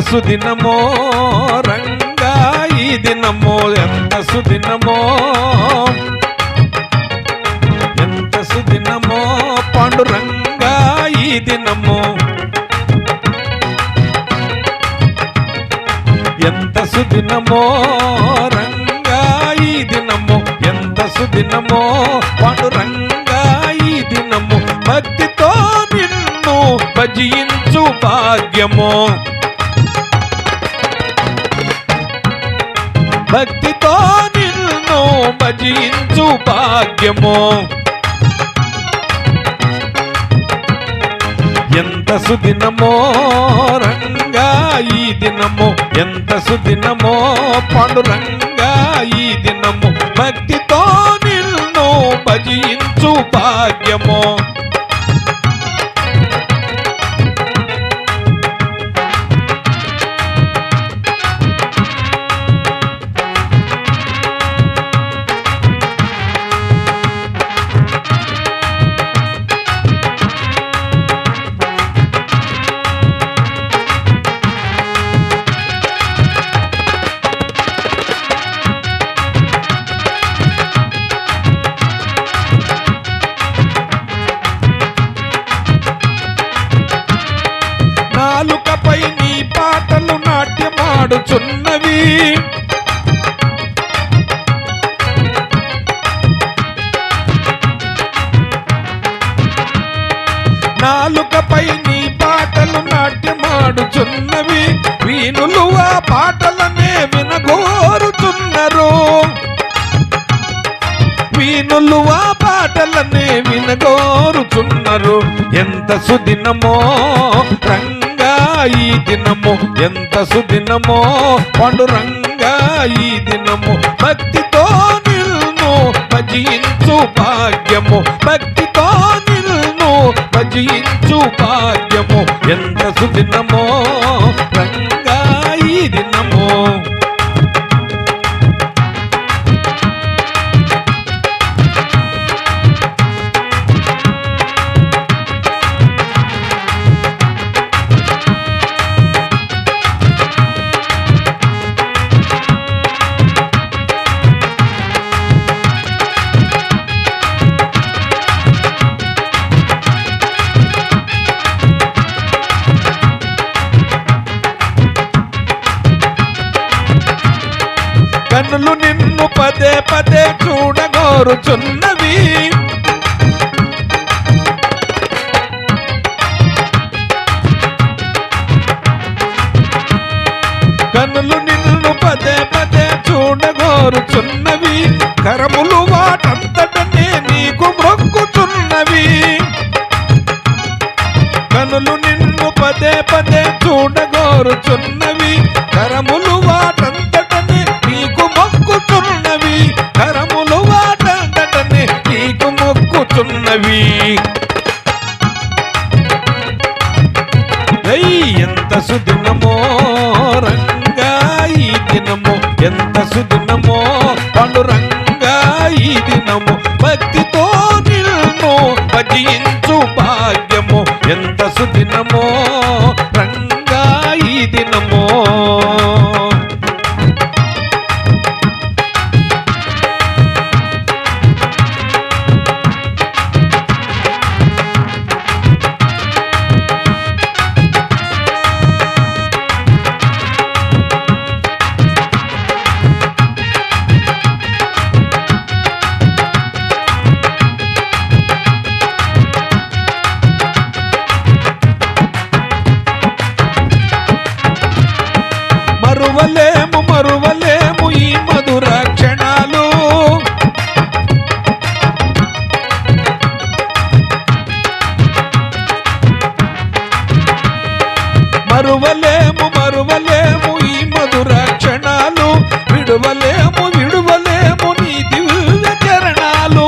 సుదినమో రంగా ఈ దినమో ఎంత సుదినమో, ఎంత సుదినమో పాండురంగా ఈ దినమో, ఎంత సుదినమో రంగా ఈ దినమో, ఎంత సుదినమో పాండురంగా ఈ దినమో, భక్తితో నిన్ను భజించు భాగ్యమో, భక్తితో నిన్ను భజించు భాగ్యమో, ఎంత సుదినమో రంగా ఈ దినమో, ఎంత సుదినమో పాండురంగా ఈ దినమో, భక్తితో నిన్ను భజించు భాగ్యమో. నాలుకపై నీ పాటలు నాట్యమాడుచున్నవి, నాలుకపై నీ పాటలు నాట్యమాడుచున్నవి, వీణులు ఆ పాటలనే వినగోరుచున్నారు, వీణులు ఆ పాటలనే వినగోరుచున్నారు. ఎంత సుదినమో రంగా ఈ దినమో, ఎంత సుదినమో పాండురంగా ఈ దినమో, భక్తితో నిన్ను భజించు భాగ్యము, భక్తితో నిన్ను భజించు భాగ్యము, ఎంత సుదినమో రంగా ఈ దినమో. కన్నులు నిన్ను పదే పదే చూడగోరుచున్నవి, కన్నులు నిన్ను పదే పదే చూడగోరుచున్నవి, కరములు వాటంతటనే నీకు మొక్కుచున్నవి, కన్నులు నిన్ను పదే పదే చూడగోరుచున్నవి, కరములు వాటంతటనే నీకు మొక్కుచున్నవి, కరములు వాటంతటనే నీకు మొక్కుచున్నవి. ఎంత సుదినమో రంగా ఈ దినమో, ఎంత సుదినమో పాండురంగా ఈ దినమో, భక్తితో నిన్ను భజించు భాగ్యము, ఎంత సుదినమో రంగా ఈ దినమో. మరువలేము మరువలేము ఈ మధుర క్షణాలు, మరువలేము మరువలేము ఈ మధుర క్షణాలు, విడువలేము విడువలేము నీ దివ్య చరణాలు,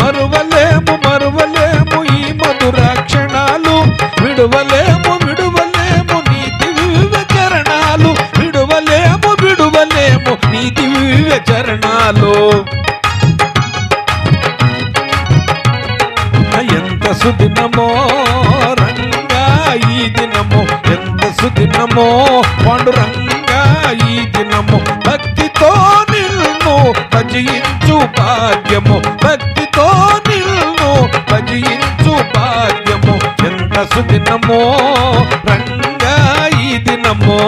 మరువలేము మరువలేము ఈ మధుర క్షణాలు, విడువలేము విడువలేము నీ దివ్య చరణాలు, విడువలేము విడువలేము నీ దివ్య చరణాలు. ఎంత సుదినమో రంగా ఈ దినమో, సుదినమో పాండురంగా ఈ దినము భక్తితో నిన్ను భజించు భాగ్యము భక్తితో నిన్ను భజించు భాగ్యము ఎంత సుదినమో రంగా ఈ దినమో